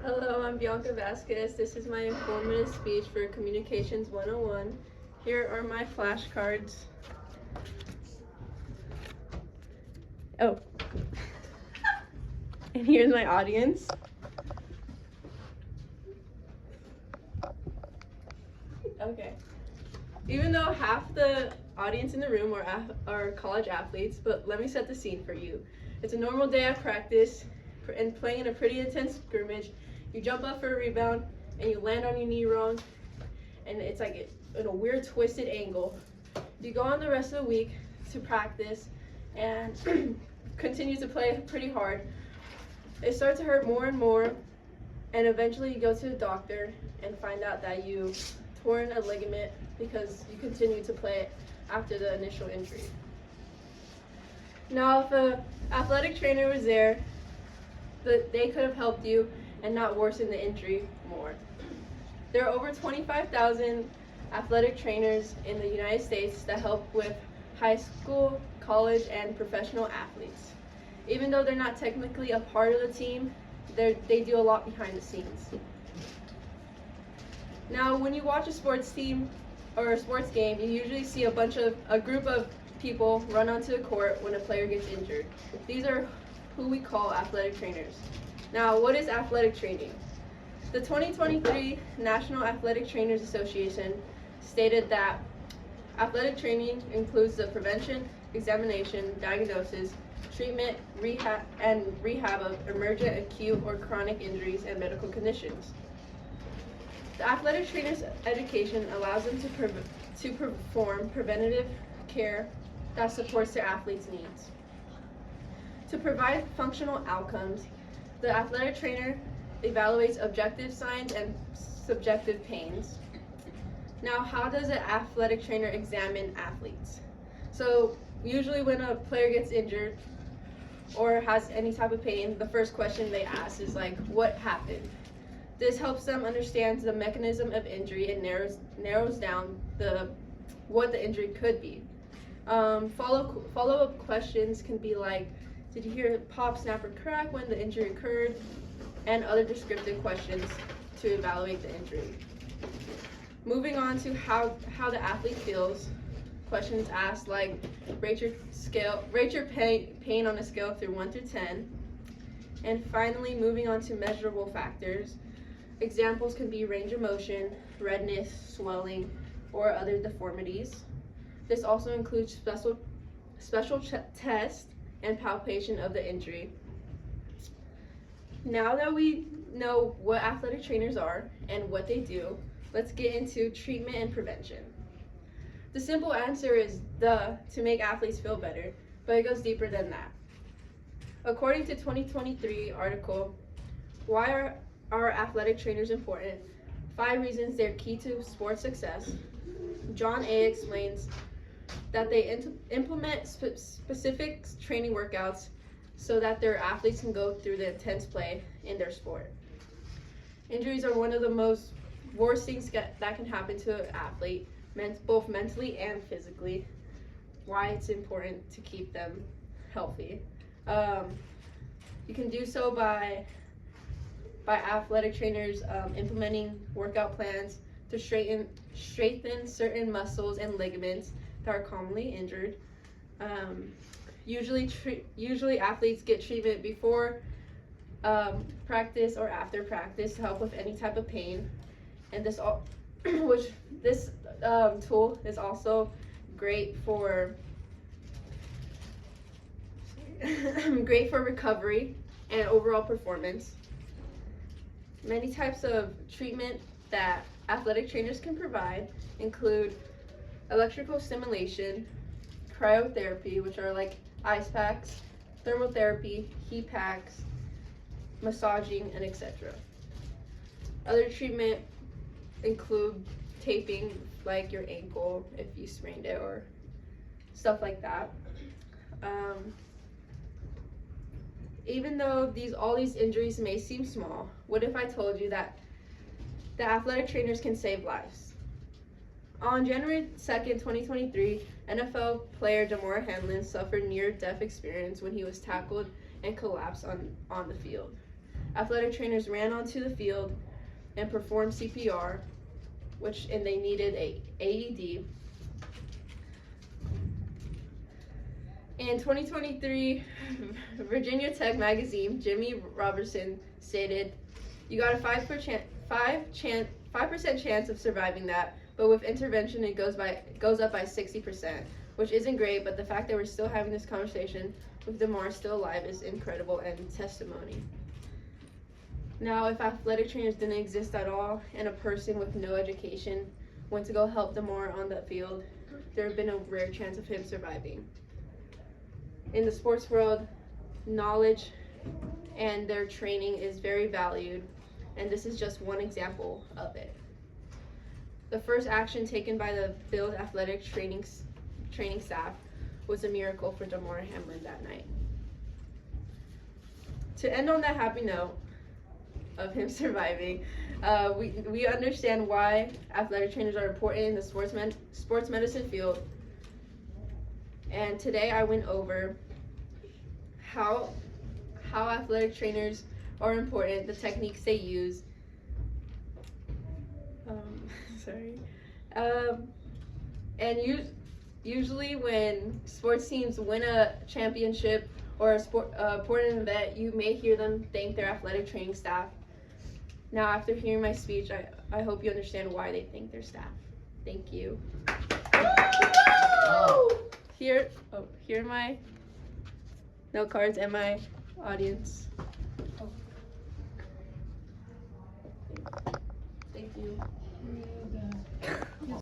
Hello, I'm Bianca Vasquez. This is my informative speech for Communications 101. Here are my flashcards. Oh, and here's my audience. Okay. Even though half the audience in the room are college athletes, but let me set the scene for you. It's a normal day at practice, and playing in a pretty intense scrimmage. You jump up for a rebound, and you land on your knee wrong, and it's like in a weird twisted angle. You go on the rest of the week to practice and continue to play pretty hard. It starts to hurt more and more, and eventually you go to the doctor and find out that you torn a ligament because you continue to play after the initial injury. Now, if an athletic trainer was there, they could have helped you and not worsen the injury more. There are over 25,000 athletic trainers in the United States that help with high school, college, and professional athletes. Even though they're not technically a part of the team, they do a lot behind the scenes. Now, when you watch a sports team or a sports game, you usually see a group of people run onto the court when a player gets injured. These are who we call athletic trainers. Now, what is athletic training? The 2023 National Athletic Trainers Association stated that athletic training includes the prevention, examination, diagnosis, treatment, rehab of emergent, acute, or chronic injuries and medical conditions. The athletic trainer's education allows them to perform preventative care that supports their athletes' needs. To provide functional outcomes, the athletic trainer evaluates objective signs and subjective pains. Now, how does an athletic trainer examine athletes? So, usually when a player gets injured or has any type of pain, the first question they ask is like, what happened? This helps them understand the mechanism of injury and narrows down what the injury could be. Follow-up questions can be like, did you hear pop, snap, or crack when the injury occurred? And other descriptive questions to evaluate the injury. Moving on to how the athlete feels, questions asked like, rate your pain on a scale through 1 to 10. And finally, moving on to measurable factors. Examples can be range of motion, redness, swelling, or other deformities. This also includes special tests and palpation of the injury. Now that we know what athletic trainers are and what they do, let's get into treatment and prevention. The simple answer is to make athletes feel better, but it goes deeper than that. According to 2023 article, Why Are Athletic Trainers Important? 5 reasons they're key to sports success. John A. explains that they implement specific training workouts so that their athletes can go through the intense play in their sport. Injuries are one of the most worst things that can happen to an athlete, both mentally and physically. Why it's important to keep them healthy. You can do so by athletic trainers implementing workout plans to strengthen certain muscles and ligaments that are commonly injured. Usually athletes get treatment before practice or after practice to help with any type of pain. And this tool is also great for recovery and overall performance. Many types of treatment that athletic trainers can provide include electrical stimulation, cryotherapy, which are like ice packs, thermotherapy, heat packs, massaging, and etc. Other treatment include taping, like your ankle if you sprained it or stuff like that. Even though all these injuries may seem small, what if I told you that the athletic trainers can save lives? On January 2nd, 2023, NFL player Damar Hamlin suffered near-death experience when he was tackled and collapsed on the field. Athletic trainers ran onto the field and performed CPR, and they needed a AED. In 2023, Virginia Tech magazine, Jimmy Robertson stated, "You got a 5% chance of surviving that, but with intervention it goes up by 60%, which isn't great, but the fact that we're still having this conversation with Damar still alive is incredible and testimony." Now, if athletic trainers didn't exist at all and a person with no education went to go help Damar on the field, there would have been a rare chance of him surviving. In the sports world, knowledge and their training is very valued, and this is just one example of it. The first action taken by the field athletic training staff was a miracle for Damar Hamlin that night. To end on that happy note of him surviving, we understand why athletic trainers are important in the sports medicine field. And today I went over how athletic trainers are important, the techniques they use. And usually when sports teams win a championship or a important event, you may hear them thank their athletic training staff. Now, after hearing my speech, I hope you understand why they thank their staff. Thank you. Here are my note cards and my audience. Thank you.